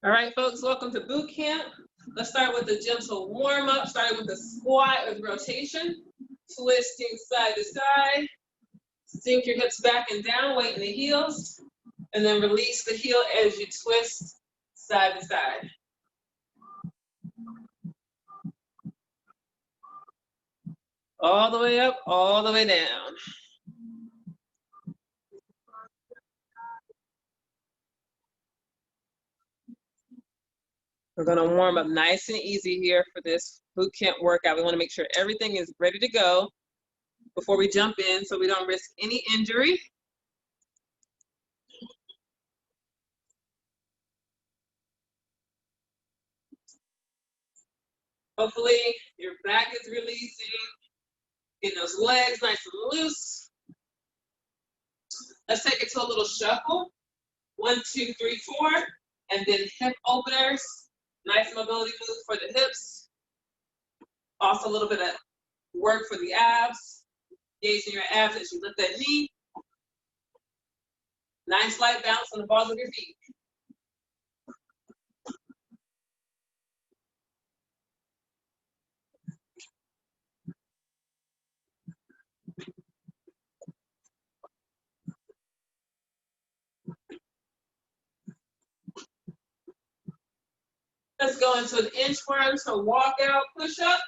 All right, folks, welcome to boot camp. Let's start with the gentle warm up, starting with the squat with rotation, twisting side to side, sink your hips back and down, weight in the heels, and then release the heel as you twist side to side. All the way up, all the way down. We're gonna warm up nice and easy here for this boot camp workout. We wanna make sure everything is ready to go before we jump in so we don't risk any injury. Hopefully your back is releasing, getting those legs nice and loose. Let's take it to a little shuffle. 1, 2, 3, 4, and then hip openers. Nice mobility move for the hips. Also a little bit of work for the abs. Engaging your abs as you lift that knee. Nice light bounce on the balls of your feet. Let's go into an inchworm, so walk out, push up.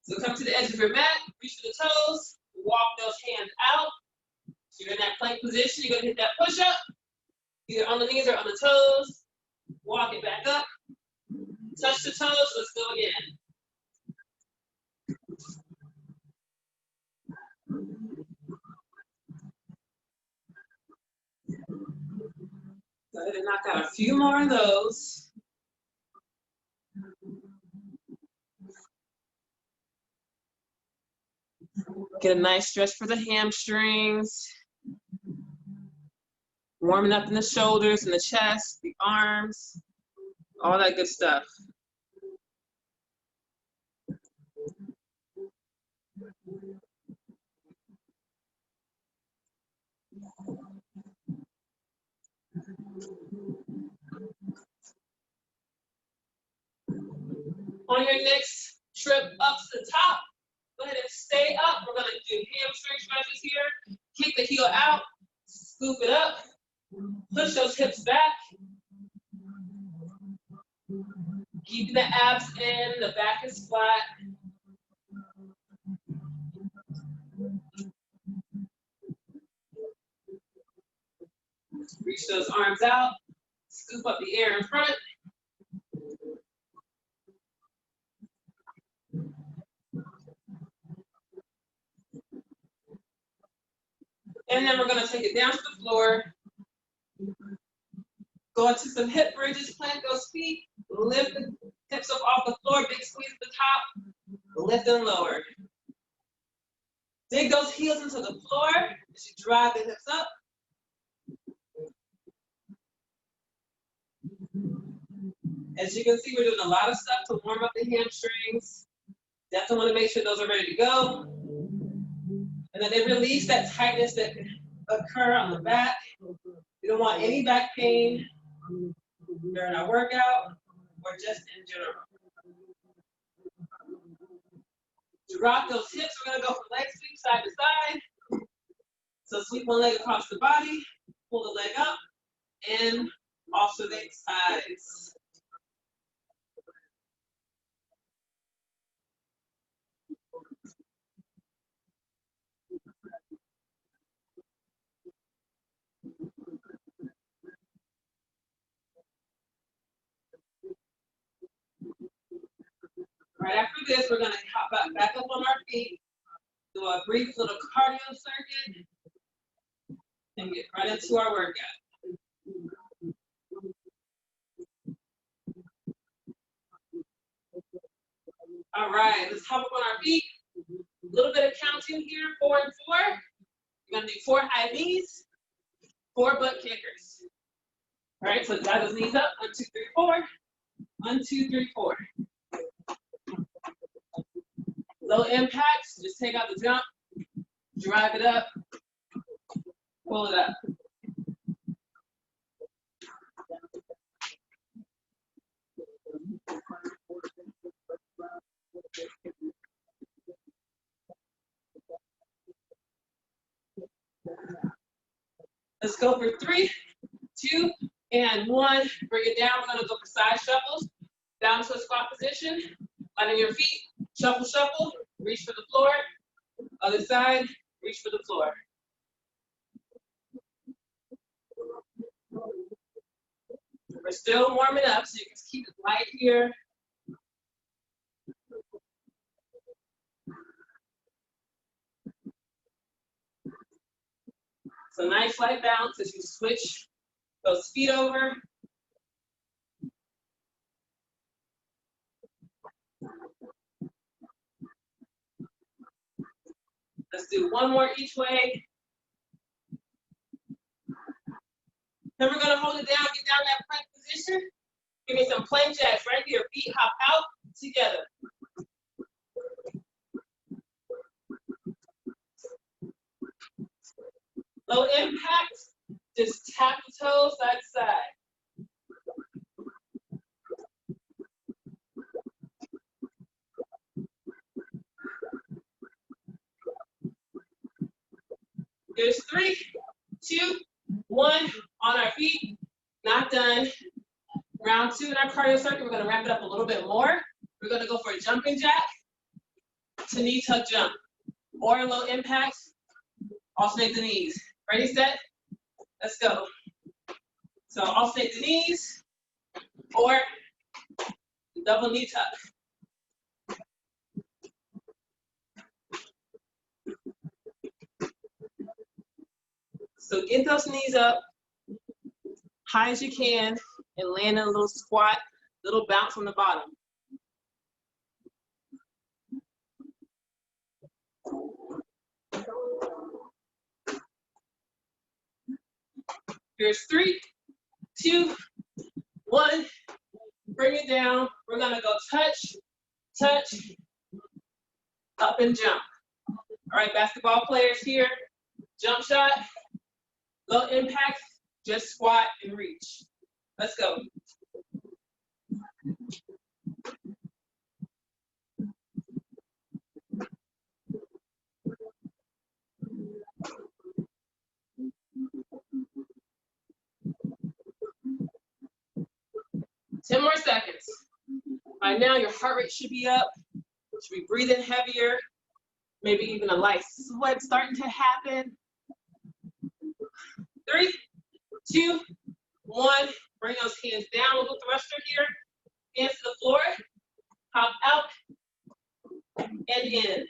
So come to the edge of your mat, reach for the toes, walk those hands out. So you're in that plank position, you're gonna hit that push up, either on the knees or on the toes. Walk it back up, touch the toes, let's go again. Go ahead and knock out a few more of those. Get a nice stretch for the hamstrings. Warming up in the shoulders and the chest, the arms, all that good stuff. On your next trip up to the top, go ahead and stay up. We're gonna do hamstring stretches here. Kick the heel out, scoop it up, push those hips back. Keep the abs in, the back is flat. Reach those arms out, scoop up the air in front. And then we're gonna take it down to the floor. Go into some hip bridges, plant those feet, lift the hips up off the floor, big squeeze at the top, lift and lower. Dig those heels into the floor as you drive the hips up. As you can see, we're doing a lot of stuff to warm up the hamstrings. Definitely want to make sure those are ready to go. And then they release that tightness that can occur on the back. We don't want any back pain during our workout or just in general. Drop those hips. We're going to go from leg sweep side to side. So sweep one leg across the body, pull the leg up, and alternate sides. Right after this, we're going to hop back up on our feet, do a brief little cardio circuit, and get right into our workout. All right, let's hop up on our feet. A little bit of counting here, 4 and 4. You're going to do 4 high knees, 4 butt kickers. All right, so drive those knees up, 1, 2, 3, 4. 1, 2, 3, 4. Low impacts, just take out the jump, drive it up, pull it up. Let's go for 3, 2, and 1. Bring it down. We're gonna go for side shuffles. Down to a squat position. Landing your feet. Shuffle, shuffle. Reach for the floor. Other side. Reach for the floor. We're still warming up, so you can keep it light here. So nice light bounce as you switch those feet over. Let's do one more each way. Then we're gonna hold it down, get down that plank position. Give me some plank jacks right here. Feet hop out together. Low impact, just tap the toes side to side. Here's 3, 2, 1, on our feet, not done. Round 2 in our cardio circuit, we're gonna wrap it up a little bit more. We're gonna go for a jumping jack to knee tuck jump, or low impact, alternate the knees. Ready, set, let's go. So alternate the knees, or double knee tuck. So get those knees up high as you can and land in a little squat, little bounce on the bottom. Here's 3, 2, 1. Bring it down. We're gonna go touch, touch, up and jump. All right, basketball players here. Jump shot, low impact, just squat and reach. Let's go. Ten more seconds. By now, your heart rate should be up. You should be breathing heavier. Maybe even a light sweat starting to happen. 3, 2, 1. Bring those hands down. We'll go thruster here. Hands to the floor. Hop out and in.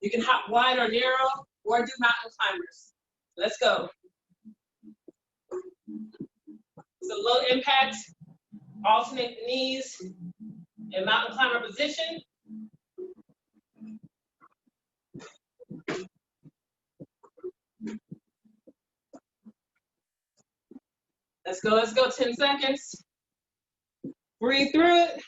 You can hop wide or narrow, or do mountain climbers. Let's go. So low impact, alternate the knees in mountain climber position. Let's go, 10 seconds. Breathe through it.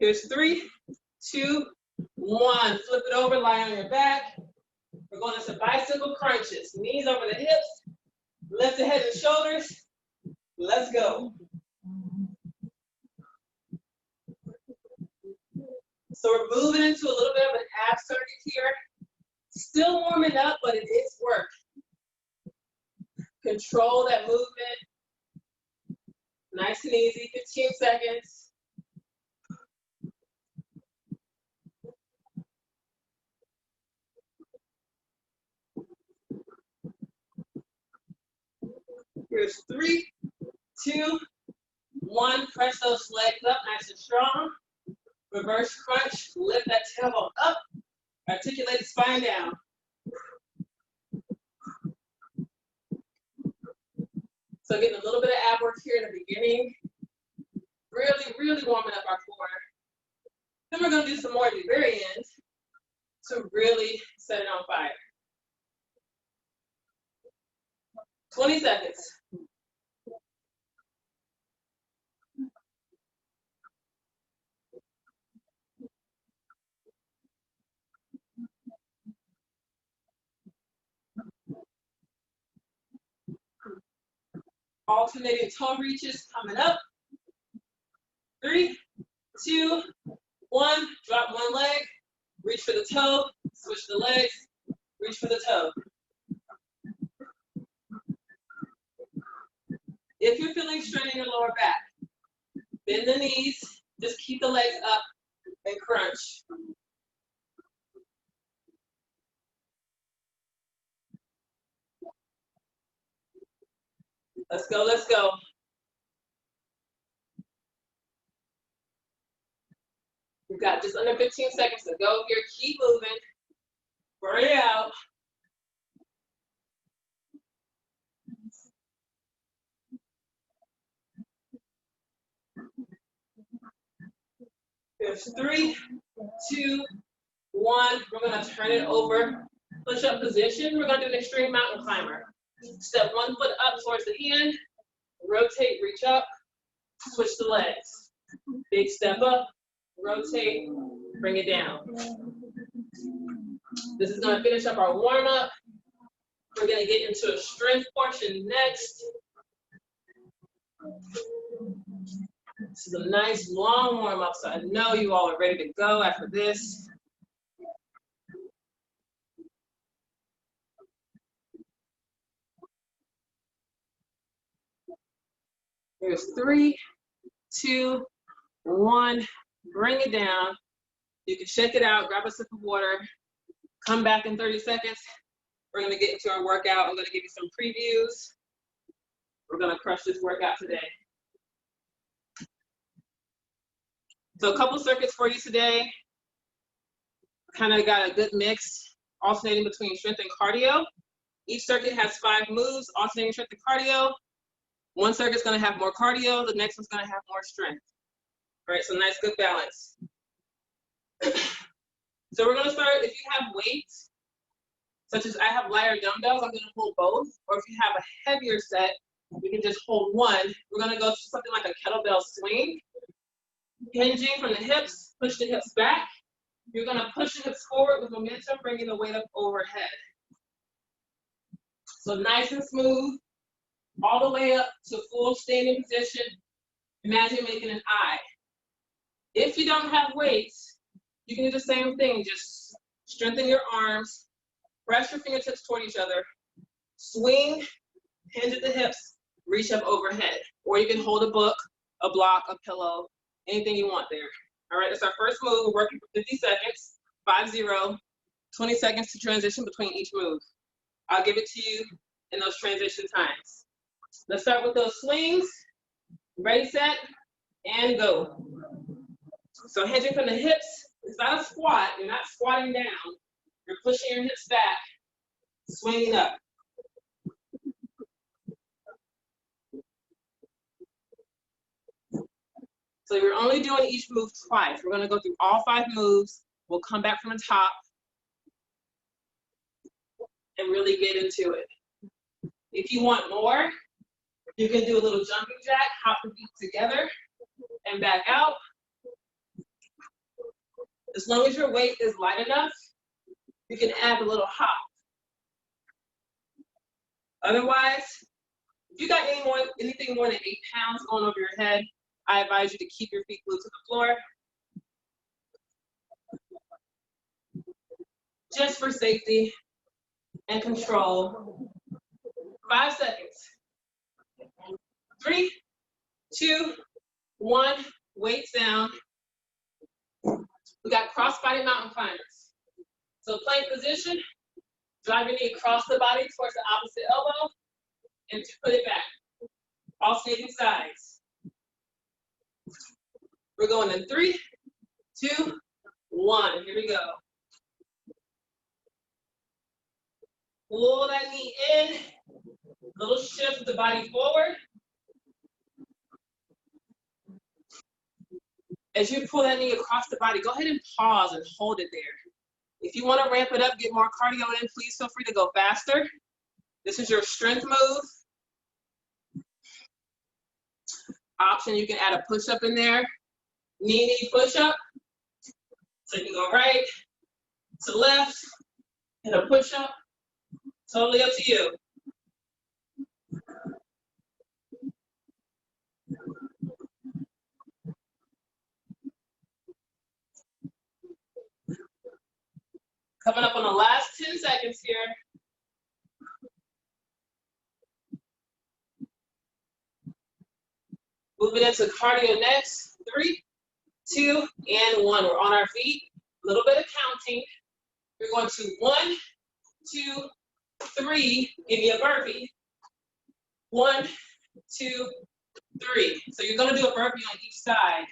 Here's 3, 2, 1. Flip it over, lie on your back. We're going into bicycle crunches. Knees over the hips, lift the head and shoulders. Let's go. So we're moving into a little bit of an ab circuit here. Still warming up, but it is work. Control that movement. Nice and easy, 15 seconds. Here's 3, 2, 1. Press those legs up nice and strong. Reverse crunch, lift that tailbone up. Articulate the spine down. So getting a little bit of ab work here in the beginning. Really, really warming up our core. Then we're gonna do some more at the very end to really set it on fire. 20 seconds. Alternating toe reaches coming up. 3, 2, 1. Drop one leg. Reach for the toe, switch the legs, reach for the toe. If you're feeling strain in your lower back, bend the knees, just keep the legs up and crunch. Let's go, let's go. We've got just under 15 seconds to go here. Keep moving. Burn it out. There's 3, 2, 1. We're going to turn it over. Push-up position. We're going to do an extreme mountain climber. Step 1 foot up towards the hand. Rotate, reach up. Switch the legs. Big step up. Rotate. Bring it down. This is going to finish up our warm-up. We're going to get into a strength portion next. This is a nice long warm-up, so I know you all are ready to go after this. Here's 3, 2, 1. Bring it down. You can shake it out, grab a sip of water, come back in 30 seconds. We're going to get into our workout. I'm going to give you some previews. We're going to crush this workout today. So a couple circuits for you today. Kind of got a good mix, alternating between strength and cardio. Each circuit has 5 moves, alternating strength and cardio. One circuit's going to have more cardio. The next one's going to have more strength. All right, so nice, good balance. So we're going to start, if you have weights, such as I have lighter dumbbells, I'm going to hold both. Or if you have a heavier set, you can just hold one. We're going to go to something like a kettlebell swing. Hinging from the hips, push the hips back. You're going to push the hips forward with momentum, bringing the weight up overhead. So nice and smooth, all the way up to full standing position. Imagine making an I. If you don't have weights, you can do the same thing. Just strengthen your arms, press your fingertips toward each other, swing, hinge at the hips, reach up overhead. Or you can hold a book, a block, a pillow, anything you want there. All right, that's our first move. We're working for 50 seconds, 5-0, 20 seconds to transition between each move. I'll give it to you in those transition times. Let's start with those swings. Ready, set, and go. So hinging from the hips, it's not a squat. You're not squatting down. You're pushing your hips back, swinging up. So you're only doing each move twice. We're gonna go through all 5 moves. We'll come back from the top and really get into it. If you want more, you can do a little jumping jack, hop the feet together and back out. As long as your weight is light enough, you can add a little hop. Otherwise, if you got anything more than 8 pounds going over your head, I advise you to keep your feet glued to the floor. Just for safety and control. 5 seconds. 3, 2, 1, weights down. We got cross-body mountain climbers. So plank position, drive your knee across the body towards the opposite elbow, and put it back. Alternating sides. We're going in 3, 2, 1. Here we go. Pull that knee in. Little shift the body forward. As you pull that knee across the body, go ahead and pause and hold it there. If you want to ramp it up, get more cardio in, please feel free to go faster. This is your strength move. Option, you can add a push-up in there. Knee push-up. So you can go right to left and a push-up. Totally up to you. Coming up on the last 10 seconds here. Moving into cardio next. 3, 2, and 1. We're on our feet. A little bit of counting. We're going to 1, 2, 3. Give me a burpee. 1, 2, 3. So you're going to do a burpee on each side.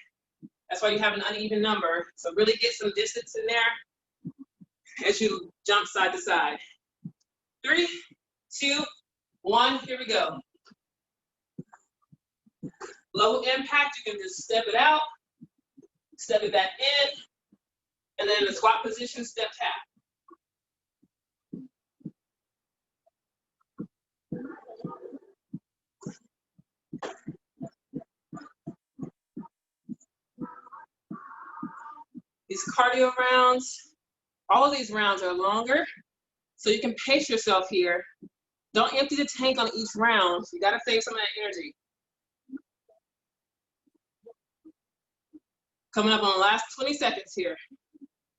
That's why you have an uneven number. So really get some distance in there as you jump side to side. 3, 2, 1. Here we go. Low impact. You can just step it out, step it back in, and then in the squat position, step tap. These cardio rounds, all of these rounds are longer, so you can pace yourself here. Don't empty the tank on each round. You gotta save some of that energy. Coming up on the last 20 seconds here.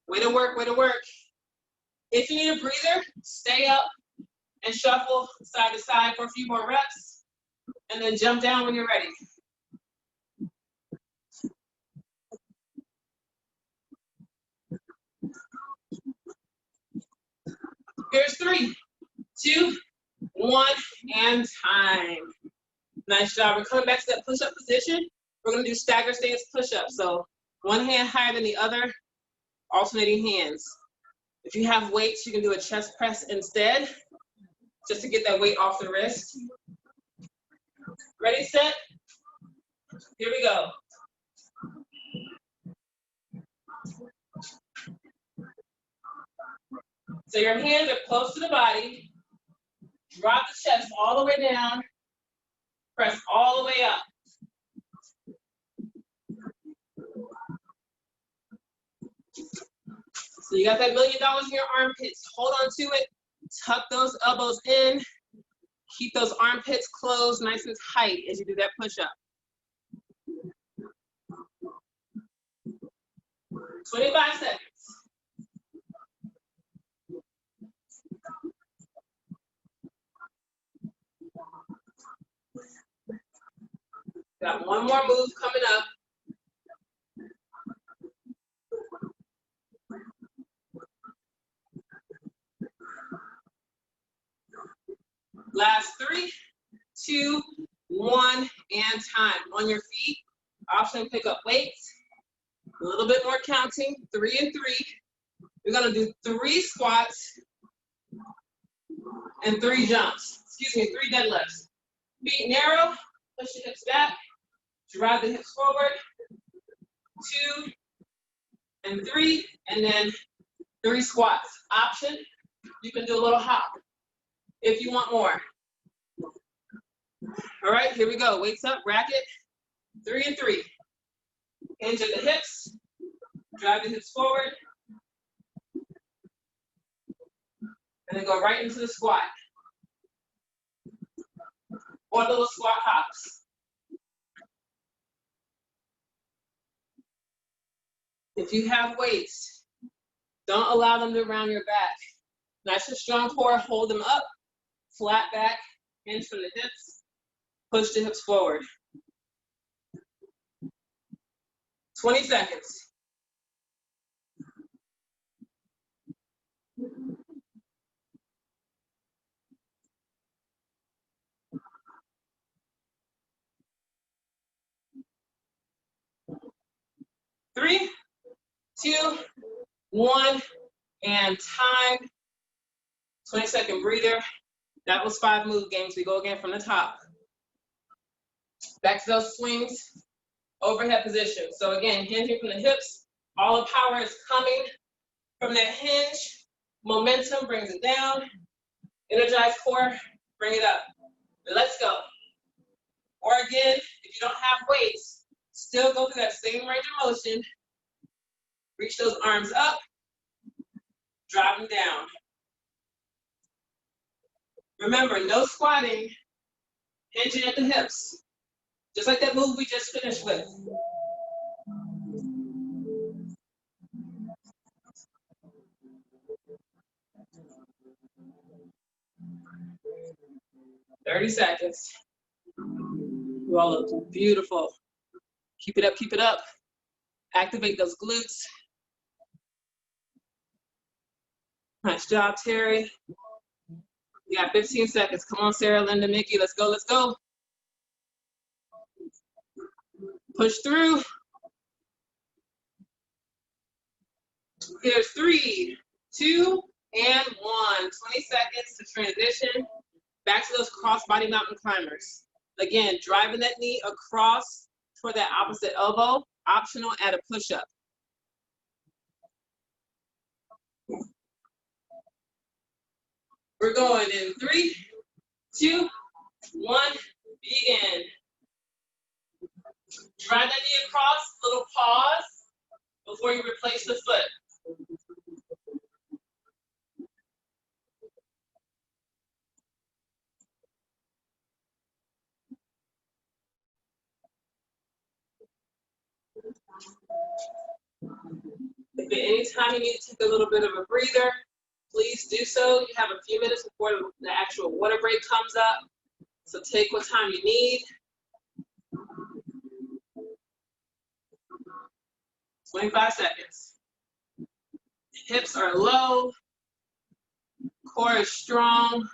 Way to work, way to work. If you need a breather, stay up and shuffle side to side for a few more reps, and then jump down when you're ready. Here's 3, 2, 1, and time. Nice job. We're coming back to that push-up position. We're gonna do stagger stance push-ups. So one hand higher than the other, alternating hands. If you have weights, you can do a chest press instead, just to get that weight off the wrist. Ready, set? Here we go. So your hands are close to the body. Drop the chest all the way down. Press all the way up. So you got that $1 million in your armpits. Hold on to it. Tuck those elbows in. Keep those armpits closed nice and tight as you do that push-up. 25 seconds. Got one more move coming up. Last 3, 2, 1, and time. On your feet, option pick up weights. A little bit more counting, 3 and 3. We're gonna do 3 squats and 3 jumps. Excuse me, 3 deadlifts. Feet narrow, push the hips back, drive the hips forward. 2 and 3, and then 3 squats. Option, you can do a little hop if you want more. All right, here we go. Weights up, racket. 3 and 3. Hinge at the hips, drive the hips forward, and then go right into the squat. Or little squat hops. If you have weights, don't allow them to round your back. Nice and strong core, hold them up, flat back, hinge from the hips, push the hips forward. 20 seconds. Three, 2, 1, and time. 20-second breather. That was 5 move games. We go again from the top. Back to those swings, overhead position. So again, hinging from the hips. All the power is coming from that hinge. Momentum brings it down. Energized core, bring it up. Let's go. Or again, if you don't have weights, still go through that same range of motion. Reach those arms up, drop them down. Remember, no squatting, hinging at the hips. Just like that move we just finished with. 30 seconds. You all look beautiful. Keep it up, keep it up. Activate those glutes. Nice job, Terry. You got 15 seconds. Come on, Sarah, Linda, Mickey, let's go, let's go. Push through. Here's 3, 2, and 1. 20 seconds to transition back to those cross-body mountain climbers. Again, driving that knee across for that opposite elbow, optional at a push-up. We're going in 3, 2, 1, begin. Drive that knee across, little pause before you replace the foot. If at any time you need to take a little bit of a breather, please do so. You have a few minutes before the actual water break comes up, so take what time you need. 25 seconds. Hips are low, core is strong.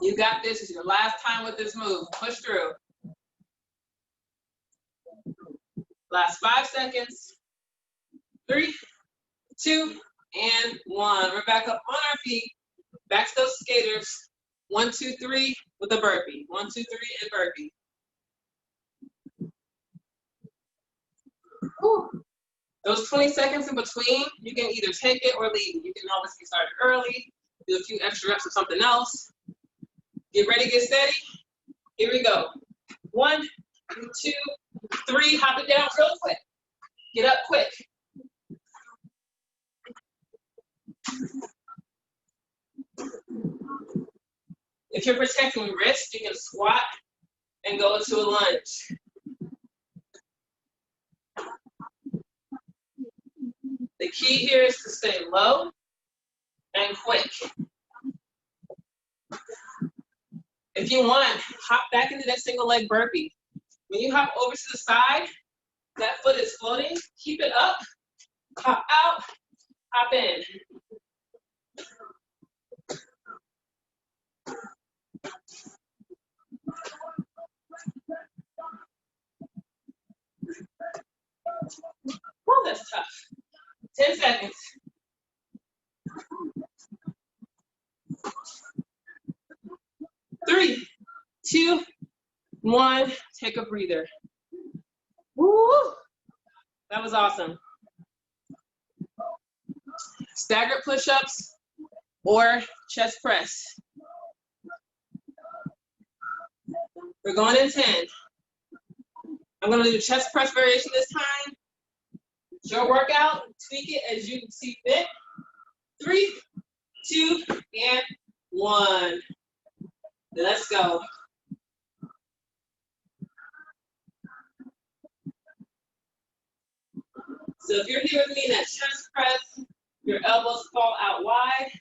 You got this. It's your last time with this move. Push through. Last 5 seconds. 3, 2, and 1. We're back up on our feet. Back to those skaters. 1, 2, 3 with a burpee. 1, 2, 3 and burpee. Whew. Those 20 seconds in between, you can either take it or leave it. You can always get started early, do a few extra reps of something else. Get ready, get steady. Here we go. 1, 2, 3. Hop it down real quick. Get up quick. If you're protecting wrist, you can squat and go into a lunge. The key here is to stay low and quick. If you want, hop back into that single leg burpee. When you hop over to the side, that foot is floating. Keep it up, hop out, hop in. Whoa, that's tough. 10 seconds. 3, 2, 1. Take a breather. Woo! That was awesome. Staggered push-ups or chest press. We're going in 10. I'm going to do chest press variation this time. It's your workout. Tweak it as you see fit. 3, 2, and 1. Let's go. So if you're here with me in that chest press, your elbows fall out wide.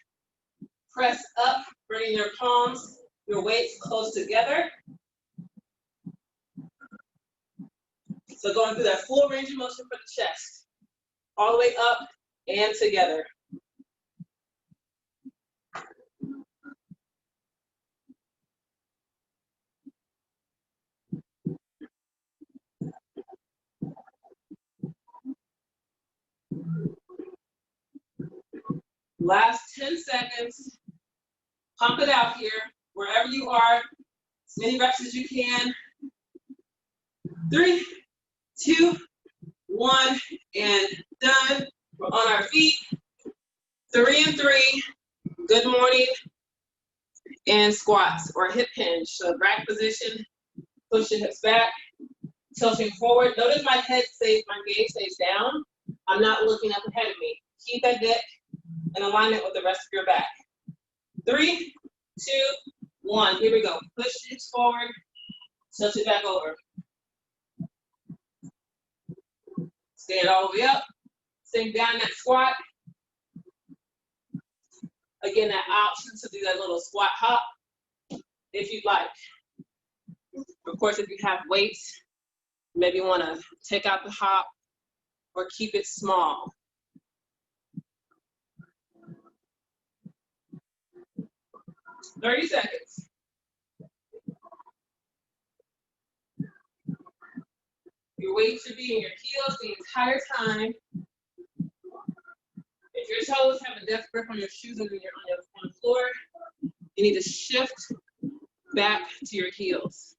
Press up, bringing your palms, your weights close together. So going through that full range of motion for the chest. All the way up and together. Last 10 seconds. Pump it out here, wherever you are. As many reps as you can. 3, 2, 1, and done. We're on our feet. 3 and 3. Good morning. And squats or hip hinge. So rack position. Push your hips back. Tilting forward. Notice my head stays, my gaze stays down. I'm not looking up ahead of me. Keep that dick in alignment with the rest of your back. 3, 2, 1. Here we go. Push your hips forward. Tilt it back over. Stand all the way up. Sink down that squat. Again, that option to do that little squat hop if you'd like. Of course, if you have weights, maybe you want to take out the hop or keep it small. "30 seconds. Your weight should be in your heels the entire time. If your toes have a death grip on your shoes and you're on the floor, you need to shift back to your heels.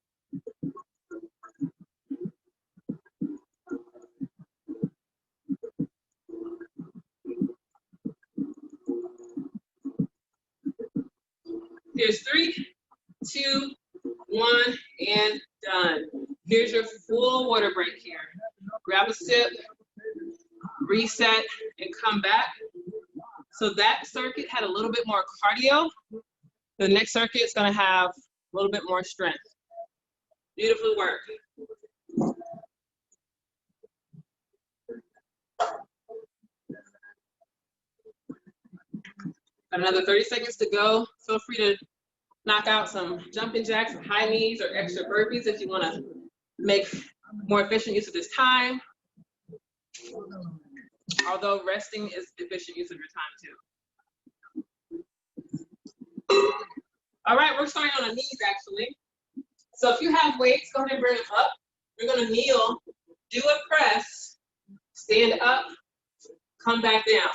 Here's 3, 2, 1, and done. Here's your full water break here. Grab a sip, reset, and come back. So that circuit had a little bit more cardio. The next circuit is going to have a little bit more strength. Beautiful work. Another 30 seconds to go. Feel free to knock out some jumping jacks and high knees or extra burpees if you want to make more efficient use of this time. Although resting is efficient use of your time too. All right, we're starting on the knees actually. So if you have weights, go ahead and bring them up. We're going to kneel, do a press, stand up, come back down.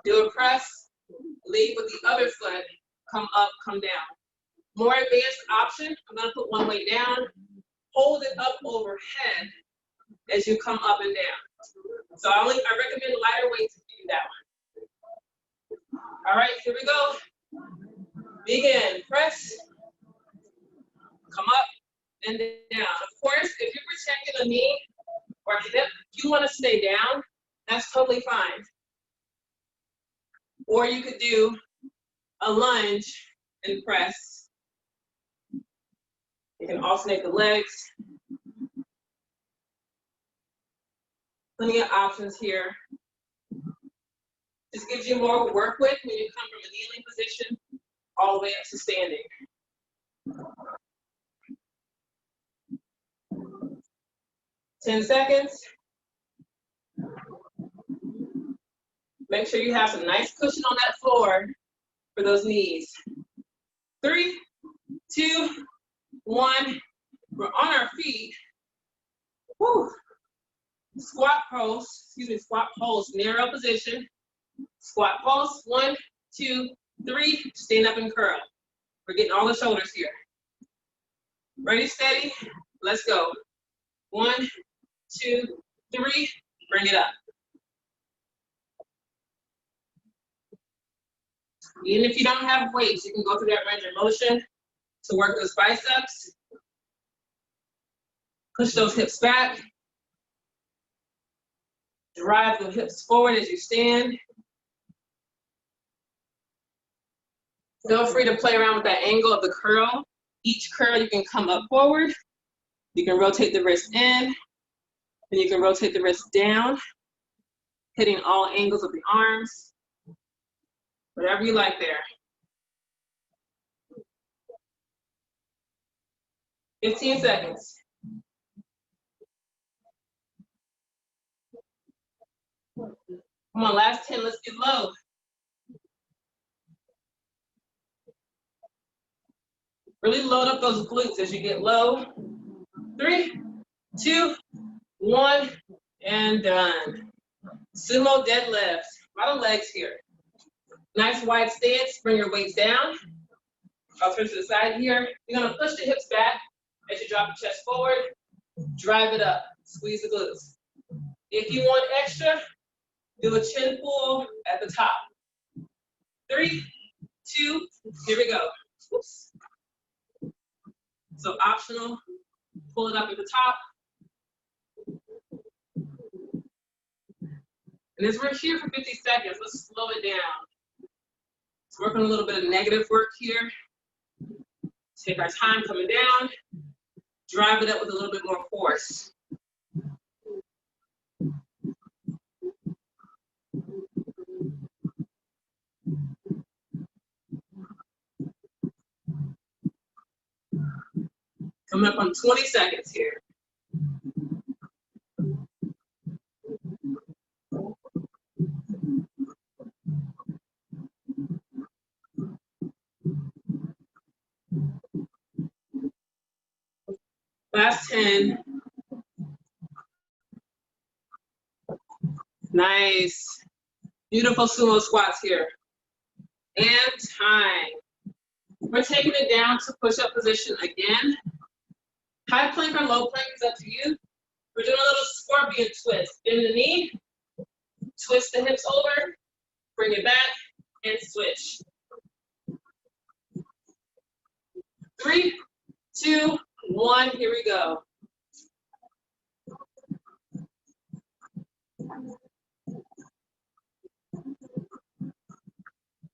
Do a press, lead with the other foot, come up, come down. More advanced option, I'm going to put one weight down, hold it up overhead as you come up and down. So I recommend lighter weights if you do that one. All right, here we go. Begin, press, come up and down. Of course, if you're protecting a knee or hip, if you want to stay down, that's totally fine. Or you could do a lunge and press. You can alternate the legs. Plenty of options here. This gives you more to work with when you come from a kneeling position all the way up to standing. Ten seconds. Make sure you have some nice cushion on that floor for those knees. 3, 2, 1. We're on our feet. Woo. Squat pose, narrow position. Squat pose, 1, 2, 3, stand up and curl. We're getting all the shoulders here. Ready, steady, let's go. 1, 2, 3, bring it up. Even if you don't have weights, you can go through that range of motion to work those biceps. Push those hips back. Drive the hips forward as you stand. Feel free to play around with that angle of the curl. Each curl, you can come up forward. You can rotate the wrist in, and you can rotate the wrist down, hitting all angles of the arms. Whatever you like there. 15 seconds. Come on, last 10, let's get low. Really load up those glutes as you get low. 3, 2, 1, and done. Sumo deadlifts. A lot of legs here. Nice wide stance, bring your weights down. I'll turn to the side here. You're gonna push the hips back as you drop the chest forward. Drive it up, squeeze the glutes. If you want extra, do a chin pull at the top. 3, 2, here we go. Oops. So optional, pull it up at the top. And as we're here for 50 seconds, let's slow it down. Let's work on a little bit of negative work here. Take our time coming down. Drive it up with a little bit more force. Coming up on 20 seconds here. Last 10. Nice. Beautiful sumo squats here. And time. We're taking it down to push-up position again. High plank or low plank is up to you. We're doing a little scorpion twist. Bend the knee, twist the hips over, bring it back, and switch. 3, 2, 1, here we go.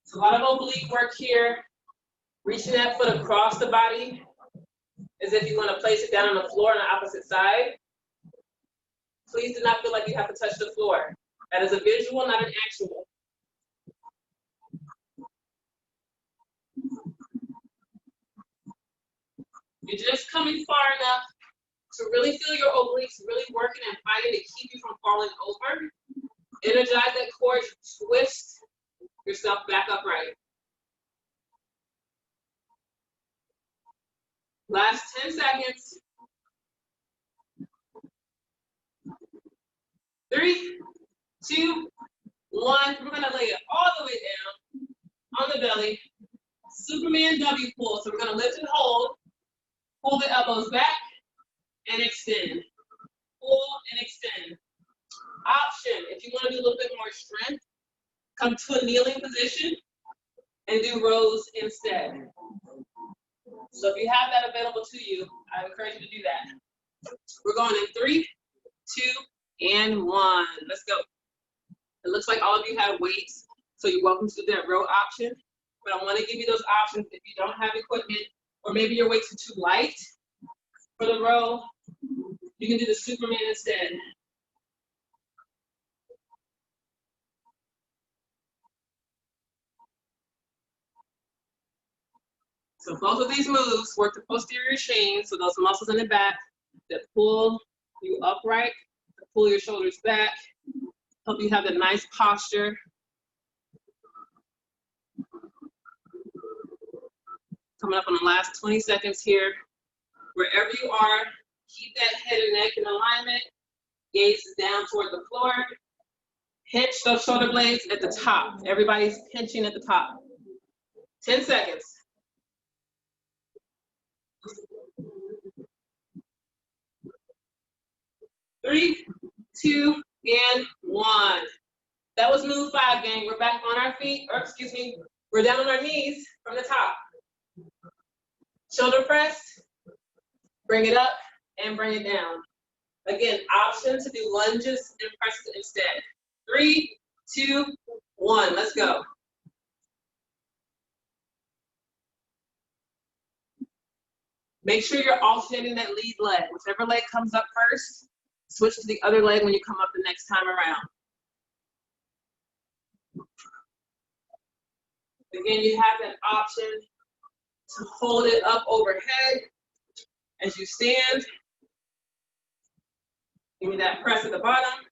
So a lot of oblique work here. Reaching that foot across the body as if you want to place it down on the floor on the opposite side. Please do not feel like you have to touch the floor. That is a visual, not an actual. You're just coming far enough to really feel your obliques really working and fighting to keep you from falling over. Energize that core, twist yourself back upright. Last 10 seconds. 3, 2, 1. We're gonna lay it all the way down on the belly. Superman W pull. So we're gonna lift and hold. Pull the elbows back and extend. Pull and extend. Option, if you want to do a little bit more strength, come to a kneeling position and do rows instead. So if you have that available to you, I encourage you to do that. We're going in 3, 2, and 1. Let's go. It looks like all of you have weights, so you're welcome to do that row option. But I want to give you those options if you don't have equipment, or maybe your weights are too light for the row. You can do the Superman instead. So both of these moves work the posterior chain, so those muscles in the back that pull you upright, that pull your shoulders back, help you have that nice posture. Coming up on the last 20 seconds here. Wherever you are, keep that head and neck in alignment. Gaze is down toward the floor. Pinch those shoulder blades at the top. Everybody's pinching at the top. 10 seconds. 3, 2, and 1. That was move 5, gang. We're back on our feet, or excuse me, we're down on our knees from the top. Shoulder press, bring it up, and bring it down. Again, option to do lunges and presses instead. 3, 2, 1, let's go. Make sure you're alternating that lead leg. Whichever leg comes up first, switch to the other leg when you come up the next time around. Again, you have that option to hold it up overhead as you stand. Give me that press at the bottom.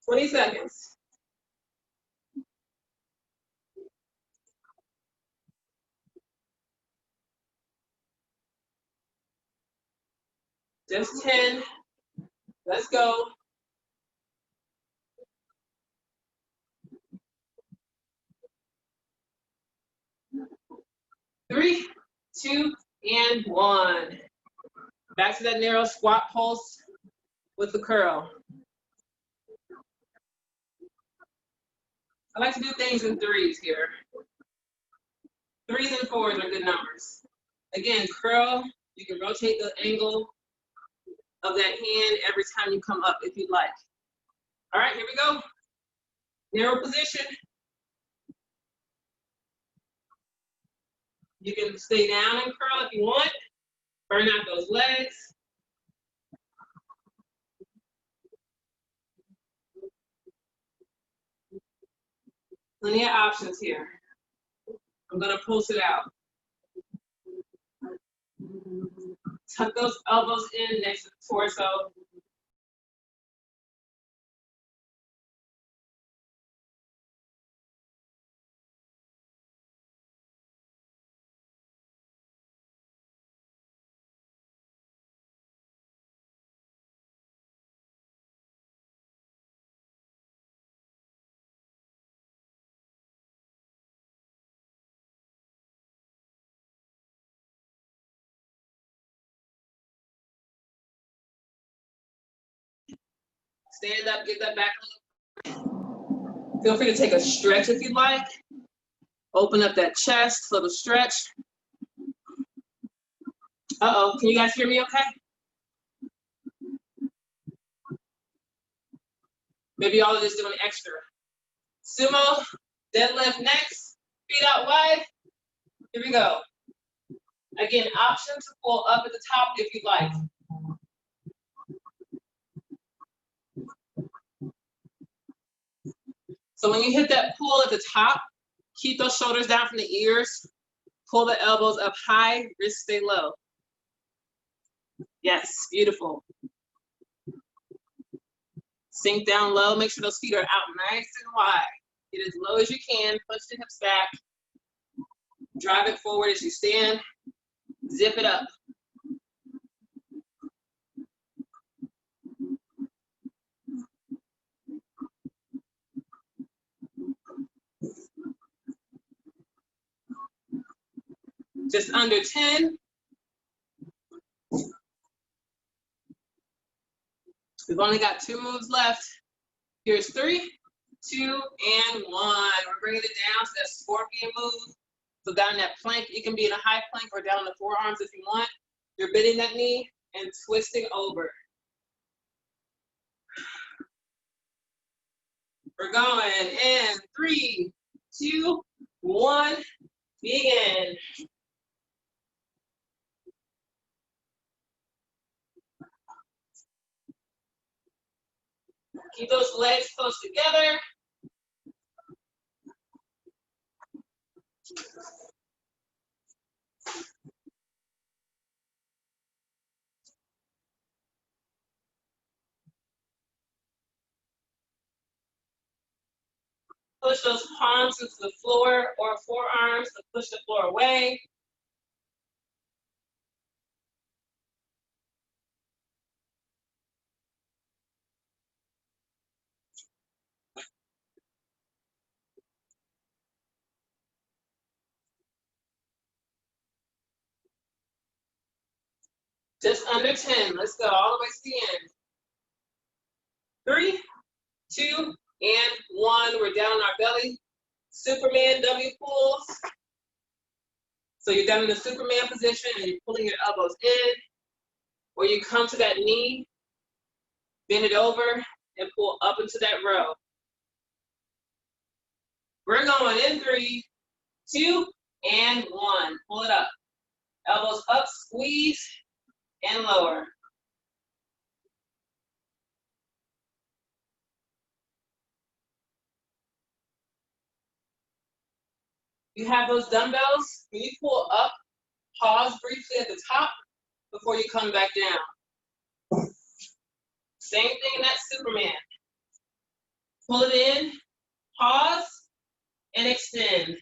"20 seconds. Just 10. Let's go. 3, 2, and 1. Back to that narrow squat pulse with the curl. I like to do things in 3s here. 3s and 4s are good numbers. Again, curl, you can rotate the angle of that hand every time you come up if you'd like. All right, here we go. Narrow position. You can stay down and curl if you want. Burn out those legs. Plenty of options here. I'm gonna post it out. Tuck those elbows in next to the torso. Stand up, get that back up. Feel free to take a stretch if you'd like. Open up that chest, little stretch. Uh-oh, can you guys hear me okay? Maybe y'all are just doing extra. Sumo, deadlift next, feet out wide. Here we go. Again, option to pull up at the top if you'd like. So when you hit that pull at the top, keep those shoulders down from the ears. Pull the elbows up high, wrists stay low. Yes, beautiful. Sink down low, make sure those feet are out nice and wide. Get as low as you can, push the hips back. Drive it forward as you stand. Zip it up. Just under 10. We've only got 2 moves left. Here's 3, 2, and 1. We're bringing it down to that scorpion move. So down in that plank, it can be in a high plank or down in the forearms if you want. You're bending that knee and twisting over. We're going in 3, 2, 1, begin. Keep those legs close together. Push those palms into the floor or forearms to push the floor away. Just under 10. Let's go all the way to the end. 3, 2, and 1. We're down on our belly. Superman W pulls. So you're down in the Superman position and you're pulling your elbows in. Or you come to that knee, bend it over, and pull up into that row. We're going in 3, 2, and 1. Pull it up. Elbows up, squeeze, and lower. You have those dumbbells. When you pull up, pause briefly at the top before you come back down. Same thing in that Superman. Pull it in, pause, and extend.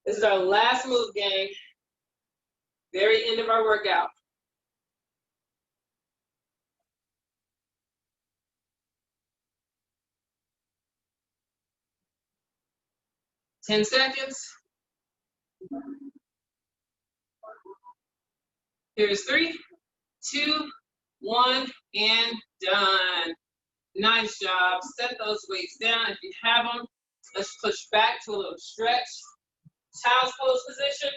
This is our last move, gang. Very end of our workout. 10 seconds. Here's 3, 2, 1, and done. Nice job. Set those weights down if you have them. Let's push back to a little stretch. Child's pose position.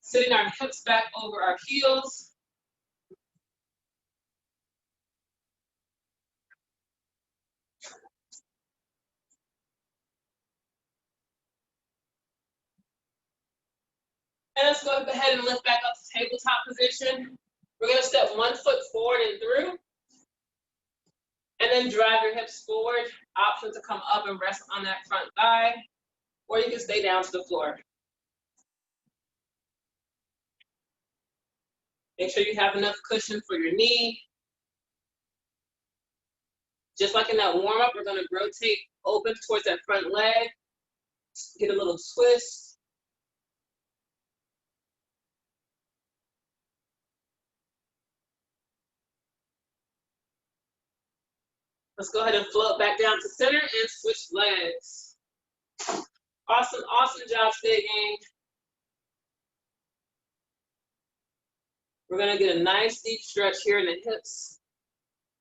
Sitting our hips back over our heels. And let's go ahead and lift back up to tabletop position. We're gonna step 1 foot forward and through, and then drive your hips forward. Option to come up and rest on that front thigh, or you can stay down to the floor. Make sure you have enough cushion for your knee. Just like in that warm up, we're gonna rotate open towards that front leg. Get a little twist. Let's go ahead and float back down to center and switch legs. Awesome, awesome job today, gang. We're gonna get a nice deep stretch here in the hips.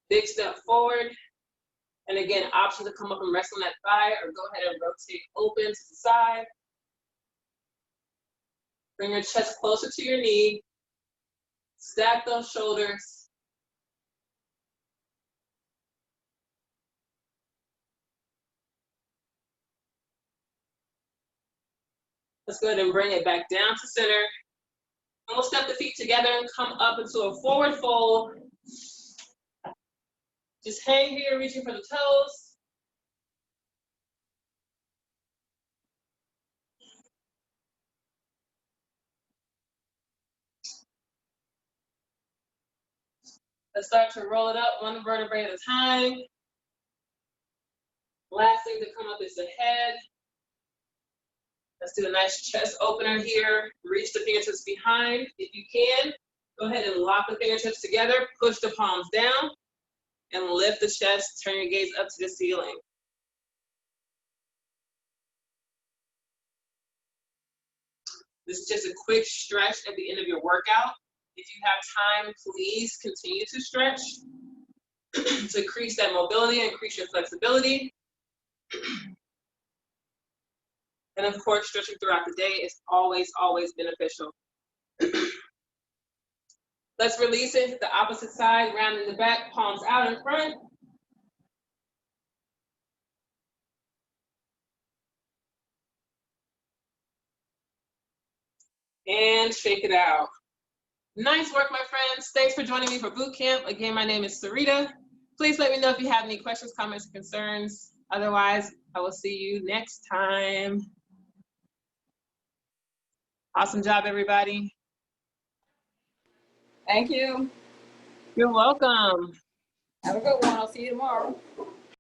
Big step forward. And again, option to come up and rest on that thigh, or go ahead and rotate open to the side. Bring your chest closer to your knee. Stack those shoulders. Let's go ahead and bring it back down to center. And we'll step the feet together and come up into a forward fold. Just hang here, reaching for the toes. Let's start to roll it up 1 vertebrae at a time. Last thing to come up is the head. Let's do a nice chest opener here. Reach the fingertips behind. If you can, go ahead and lock the fingertips together, push the palms down, and lift the chest, turn your gaze up to the ceiling. This is just a quick stretch at the end of your workout. If you have time, please continue to stretch to increase that mobility, increase your flexibility. And of course, stretching throughout the day is always, always beneficial. Let's release it, the opposite side, rounding the back, palms out in front. And shake it out. Nice work, my friends. Thanks for joining me for boot camp. Again, my name is Syreeta. Please let me know if you have any questions, comments, or concerns. Otherwise, I will see you next time. Awesome job, everybody. Thank you. You're welcome. Have a good one. I'll see you tomorrow.